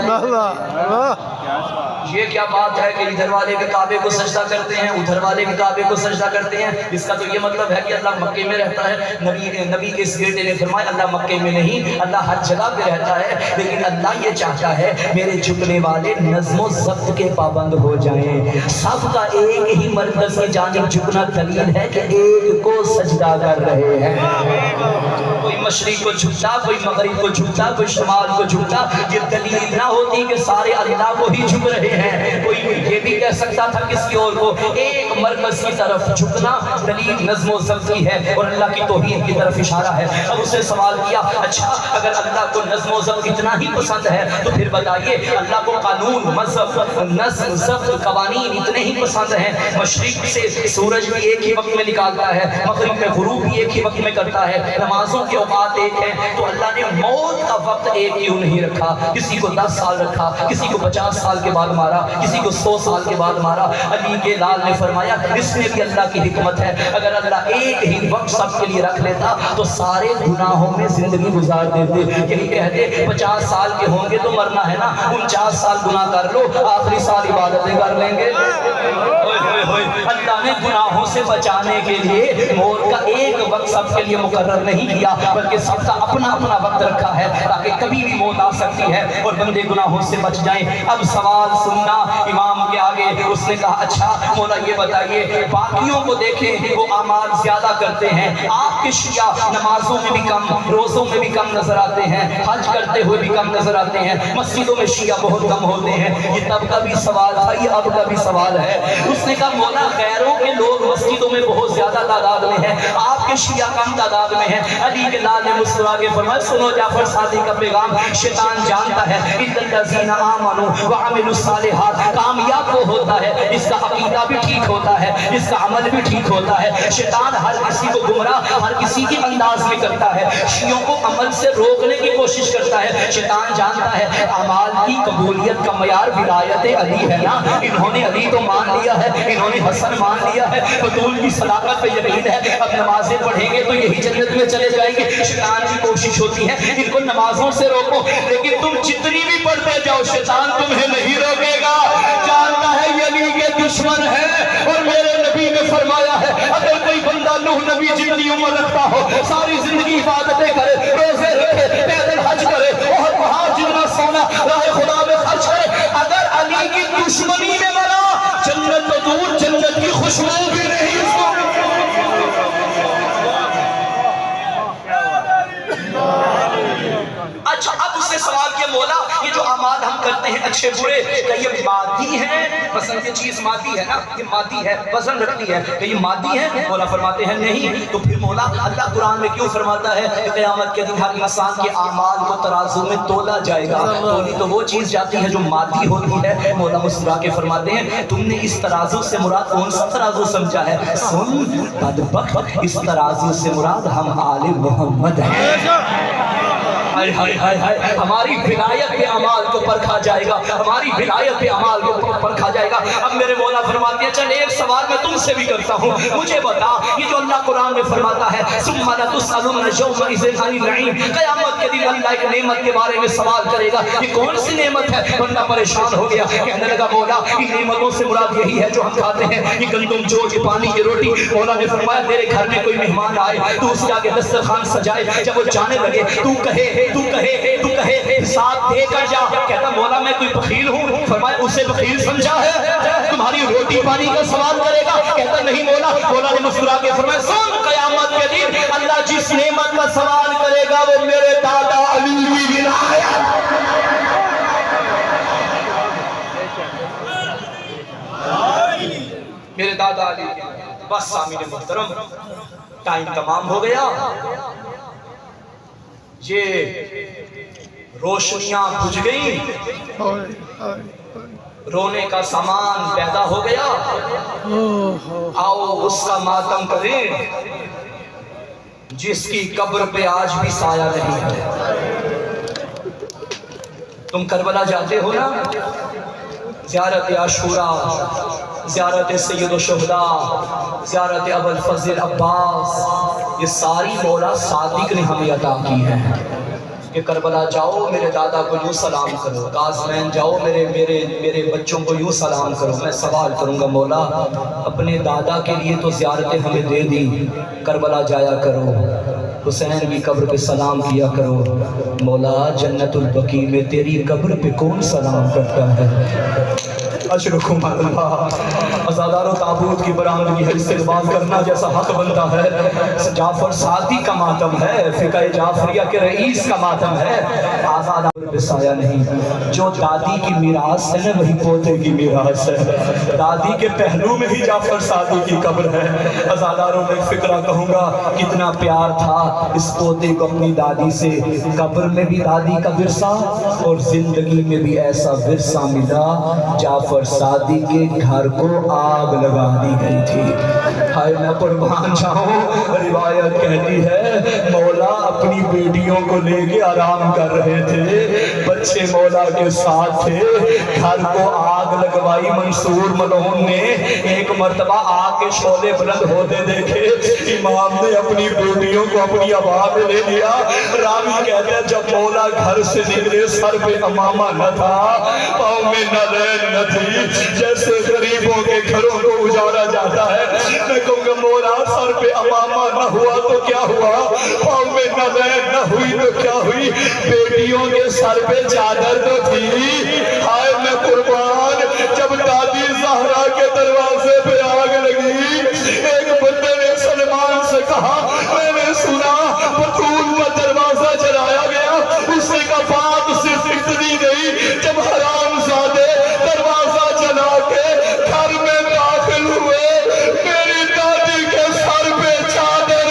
یہ کیا بات ہے کہ ادھر والے بھی کعبے کو سجدہ کرتے ہیں، ادھر والے بھی کعبے کو سجدہ کرتے ہیں؟ اس کا تو یہ مطلب ہے کہ اللہ مکے میں رہتا ہے۔ نبی کے اس بیٹے نے فرمایا اللہ مکے میں نہیں، اللہ ہر جگہ پہ رہتا ہے، لیکن اللہ یہ چاہتا ہے میرے جھکنے والے نظم و ضبط کے پابند ہو جائیں۔ سب کا ایک ہی مرکز کی جانب جھکنا دلیل ہے کہ ایک کو سجدہ کر رہے ہیں۔ کوئی مشرق کو جھکتا، کوئی مغرب کو جھکتا، کوئی شمال کو جھکتا، یہ دلیل نہ ہوتی کہ سارے اللہ کو ہی جھک رہے ہیں۔ کوئی یہ بھی کہہ سکتا تھا کسی اور کو، ایک مرکز کی طرف جھکنا دلیل نظم و ضبط کی ہے اور اللہ کی توحید کی طرف اشارہ ہے۔ اب اس نے سوال کیا اچھا اگر اللہ کو نظم و ضبط اتنا ہی پسند ہے تو پھر بتائیے اللہ کو قانون، مذہب، نظم، ضبط، قوانین اتنے ہی پسند ہیں؟ مشرق سے سورج بھی ایک ہی وقت میں نکالتا ہے، مغرب میں غروب بھی ایک ہی وقت میں کرتا ہے، نمازوں کے اوقات ایک ہیں، تو اللہ نے موت کا وقت ایک کیوں نہیں رکھا؟ کسی کو 10 سال رکھا، کسی کو 50 سال کے بعد مارا، کسی کو 100 سال کے بعد مارا۔ علی کے لال نے فرمایا اس میں بھی اللہ کی حکمت ہے، اگر اللہ ایک ہی وقت سب کے لیے رکھ لیتا تو سارے گناہوں میں زندگی گزار دیتے، یہی کہتے 50 سال کے ہوں گے تو مرنا ہے نا، 49 سال گناہ کر لو، آخری سال عبادتیں کر لیں گے۔ اللہ نے گناہوں سے بچانے کے لیے موت کا ایک وقت سب کے لیے مقرر نہیں کیا، بلکہ سب کا اپنا اپنا وقت رکھا ہے تاکہ کبھی بھی موت آ سکتی ہے اور بندے گناہوں سے بچ جائیں۔ اب سوال سننا امام کے آگے۔ اس نے کہا اچھا مولا یہ بتائیے باقیوں کو دیکھیں وہ اعمال زیادہ کرتے ہیں، آپ کے شیعہ نمازوں میں بھی کم، روزوں میں بھی کم نظر آتے ہیں، حج کرتے ہوئے بھی کم نظر آتے ہیں، مسجدوں میں شیعہ بہت کم ہوتے ہیں۔ یہ تب کا بھی سوال تھا، یہ اب کا بھی سوال ہے۔ اس نے کہا مولا غیروں کے لوگ مسجدوں میں بہت زیادہ تعداد میں ہیں، آپ کے شیعہ کم تعداد میں ہیں۔ علی کے لال نے مسکرا کے فرمایا سنو جعفر صادق کا پیغام، شیطان جانتا ہے ان الذین آمنوا وعملوا الصالحات کامیاب وہ ہوتا ہے اس کا عقیدہ بھی ٹھیک ہوتا ہے، اس کا عمل بھی ٹھیک ہوتا ہے۔ شیطان ہر کسی کو گمراہ ہر کسی کی انداز میں کرتا ہے، شیعوں کو عمل سے روکنے کی کوشش کرتا ہے۔ شیطان جانتا ہے اعمال کی قبولیت کا معیار ولایت علی ہے نا، انہوں نے علی تو مان لیا ہے، انہوں نے حسن مان لیا ہے، بطول کی صداقت پہ یقین ہے، اب نمازیں پڑھیں گے تو یہی جنت میں چلے جائیں گے۔ شیطان کی کوشش ہوتی ہے ان کو نمازوں سے روکو، لیکن تم جتنی بھی پڑھتے جاؤ شیطان تمہیں نہیں روکے گا، جانتا ہے یہ علی کے دشمن ہے۔ اور میرے نبی نے فرمایا ہے اگر کوئی بندہ نوح نبی جتنی عمر رکھتا ہو، ساری زندگی عبادتیں کرے، روزے رکھے، پیدل حج کرے، اور وہاں جتنا سونا راہ خدا میں خرچ کرے، اگر علی کی دشمنی میں مرا جنت تو دور جنت کی خوشبو بھی نہیں اس کو۔ اچھا اب اس نے سوال کیا مولا یہ جو اعمال ہم کرتے ہیں اچھے برے کیا یہ مادی ہیں؟ مثلا یہ چیز مادی ہے نا، یہ مادی ہے، وزن رکھتی ہے، کہ یہ مادی ہے؟ مولا فرماتے ہیں نہیں۔ تو پھر مولا اللہ قرآن میں کیوں فرماتا ہے کہ قیامت کے دن ہر انسان کے اعمال کو ترازو میں تولا جائے گا؟ تولی تو وہ چیز جاتی ہے جو مادی ہوتی ہے۔ مولا مسکرا کے فرماتے ہیں تم نے اس ترازو سے مراد کون سا ترازو سمجھا ہے؟ سن بدبخت، اس ترازو سے مراد ہم آل محمد ہیں۔ ہائے ہائے ہائے ہائے، ہماری ولایت پہ اعمال کو پرکھا جائے گا، ہماری ولایت پہ اعمال کو پرکھا جائے گا۔ اب میرے مولا فرماتے ہیں چل ایک سوال میں تم سے بھی کرتا ہوں، مجھے بتا یہ جو اللہ قرآن میں فرماتا ہے ثم لتسألن یومئذ عن النعیم، قیامت کے دن اللہ ایک نعمت کے بارے میں سوال کرے گا، یہ کون سی نعمت ہے؟ بندہ پریشان ہو گیا، کہنے لگا مولا ان نعمتوں سے مراد یہی ہے جو ہم کھاتے ہیں، یہ گندم جو یہ پانی یہ روٹی۔ مولا نے فرمایا تیرے گھر میں کوئی مہمان آئے تو اس کے آگے دسترخوان سجائے، جب وہ جانے لگے تو کہے حساب دے کر جا۔ کہتا مولا میں کوئی بخیل ہوں؟ فرمایا اسے بخیل سمجھا ہے؟ تمہاری روٹی پانی کا سوال کرے گا؟ کہتا نہیں مولا۔ مولا نے مسکرا کے فرمایا سن قیامت کے دن اللہ جس نعمت کا سوال کرے گا وہ میرے دادا علی کی ولایت۔ میرے دادا علی۔ بس سامعین محترم ٹائم تمام ہو گیا، یہ روشنیاں بجھ گئیں، رونے کا سامان پیدا ہو گیا، آؤ اس کا ماتم کریں جس کی قبر پہ آج بھی سایہ نہیں ہے۔ تم کربلا جاتے ہو نا، زیارت عاشورہ، زیارت سید الشہداء، زیارت ابو الفضل عباس، یہ ساری مولا صادق نے ہمیں عطا کی ہے کہ کربلا جاؤ میرے دادا کو یوں سلام کرو، قاسمین جاؤ میرے بچوں کو یوں سلام کرو۔ میں سوال کروں گا مولا اپنے دادا کے لیے تو زیارتیں ہمیں دے دی، کربلا جایا کرو، حسین کی قبر پہ سلام کیا کرو، مولا جنت البقیع میں تیری قبر پہ کون سلام کرتا ہے؟ اشرکم اللہ، ازادار و تابوت کی برآمدگی ہے، استقبال کرنا جیسا حق بنتا ہے۔ جعفر صادق کا ماتم ہے، فقہ جعفریہ کے رئیس کا ماتم ہے، آزاد پہ سایہ نہیں۔ جو دادی کی میراث ہے نا وہی پوتے کی میراث ہے، دادی کے پہلو میں ہی جعفر صادق کی قبر ہے۔ ازاداروں میں فکرہ کہوں گا کتنا پیار تھا اس پوتے کو اپنی دادی سے، قبر میں بھی دادی کا ورثہ اور زندگی میں بھی ایسا ورثہ ملا، جعفر صادق کے گھر کو آگ لگا دی گئی تھی۔ ہائے میں قربان جاؤں، روایت کہتی ہے مولا اپنی بیٹیوں کو لے کے آرام کر رہے تھے، بچے مولا کے ساتھ تھے، گھر کو آگ لگوائی منصور ملعون نے، ایک مرتبہ آگ کے شعلے بلند ہوتے دیکھے، امام نے اپنی بیٹیوں کو اپنی آباد میں لے لیا۔ راوی کہتے ہیں جب مولا گھر سے نکلے سر پہ امامہ نہ تھا، پاؤں میں نالین نہ تھی، جیسے غریبوں کے گھروں کو اجاڑا جاتا ہے۔ میں کہوں گا مولا سر پہ امامہ نہ ہوا تو کیا ہوا، پاؤں میں نالین نہ ہوئی تو کیا ہوئی، بیٹیوں کے سر پہ چادر تو تھی۔ ہائے میں قربان، جب دادی زہرا کے دروازے پہ آگ لگی، ایک بندے نے سلمان سے کہا میں نے سنا بطول کا دروازہ جلایا گیا، اس نے کہا بات صرف اتنی نہیں، جب حرام زادے دروازہ جلا کے گھر میں داخل ہوئے، میری دادی کے سر پہ چادر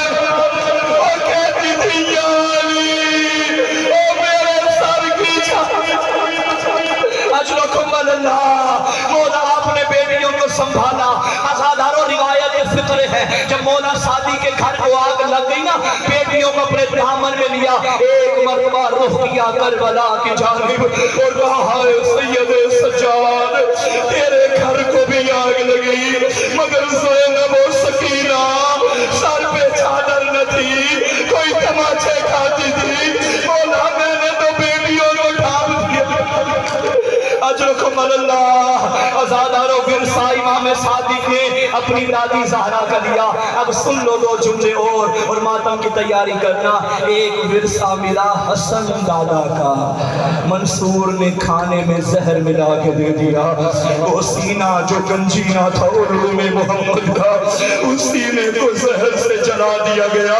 اور کہتی تھی یا علی او میرے سر کی چادر۔ گزرے ہیں. جب مولا سعدی کے گھر کو آگ لگ گئی نا, بیٹیوں کو اپنے دامن میں لیا, ایک مرتبہ رخ کیا کربلا کی جانب اور کہا ہائے سید سجاد, تیرے گھر کو بھی آگ لگی مگر زینب و سکینہ سر پہ چادر نہ تھی, کوئی تماچے کھاتی تھی. مولا میں نے تو بیٹیوں کو ڈھانپ دیا. اجرکم اللہ. ازادارو ورثہ امام صادق نے اپنی دادی زہرا کا لیا. اب سن لو دو جملے اور ماتم کی تیاری کرنا. ایک ورثہ ملا حسن دادا کا, منصور نے کھانے میں زہر ملا کے دے دیا. وہ سینہ جو گنجینہ تھا علوم محمد کا, اس سینے کو زہر سے جلا دیا گیا.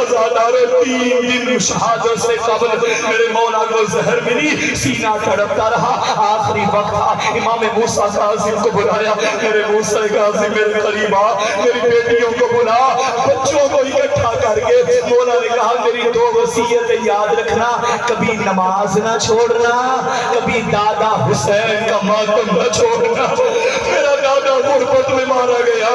ازادارو 3 دن شہادت سے قبل میرے مولا کو زہر ملی, سینہ تڑپتا رہا. آخری وقت تھا, امام موسیٰ کاظم کو بلایا. میرے موسیٰ کاظم میرے قریب آ, میری بیٹیوں کو بلا, بچوں کو اکٹھا کر کے مولا نے کہا میری 2 وصیتیں یاد رکھنا, کبھی نماز نہ چھوڑنا, کبھی دادا حسین کا ماتم نہ چھوڑنا. میرا دادا غربت میں مارا گیا.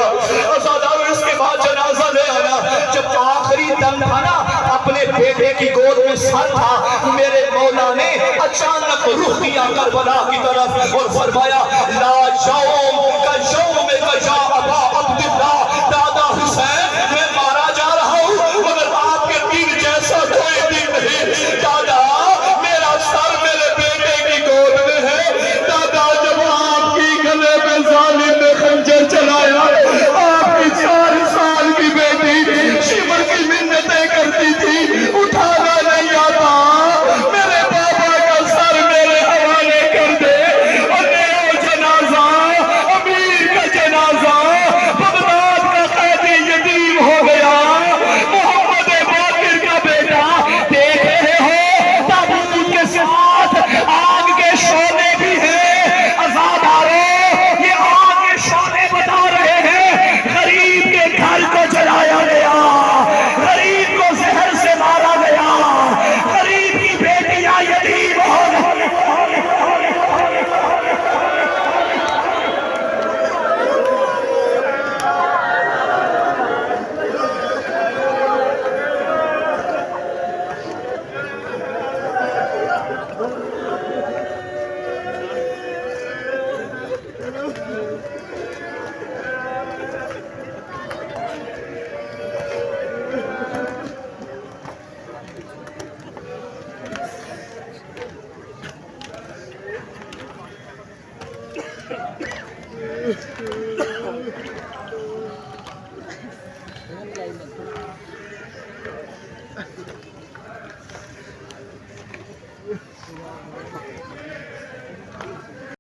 ازادارو اس کے بعد جنازہ لے آیا. جب آخری دم تھا نا, اپنے بیٹے کی گود میں سر تھا, میرے مولا نے اچانک رخ کیا کربلا کی طرف اور فرمایا لا یوم کا یوم کا یا ابا عبداللہ, دادا حسین میں مارا جا رہا ہوں مگر آپ کے دین جیسا کوئی دین نہیں. دادا میرا سر میرے بیٹے کی گود میں ہے. دادا جب آپ کی گلے میں ظالم نے خنجر چلایا, آپ کی 4 سال کی بیٹی شمر کی منتیں کرتی تھی, اٹھانا نہیں آتا. میرے بابا کا سر میرے حوالے کر دے, اور میرا جنازہ, امیر کا جنازہ, بغداد کا قیدی یتیم ہو گیا, محمد باقر کا بیٹا. دیکھ رہے ہو تابوت کے ساتھ آگ کے شعلے بھی ہیں. ازادارو یہ آگ کے شعلے بتا رہے ہیں غریب کے گھر کو جلایا گیا, غریب کو زہر سے مارا گیا, غریب کی بیٹیاں یتیم ہو گئی.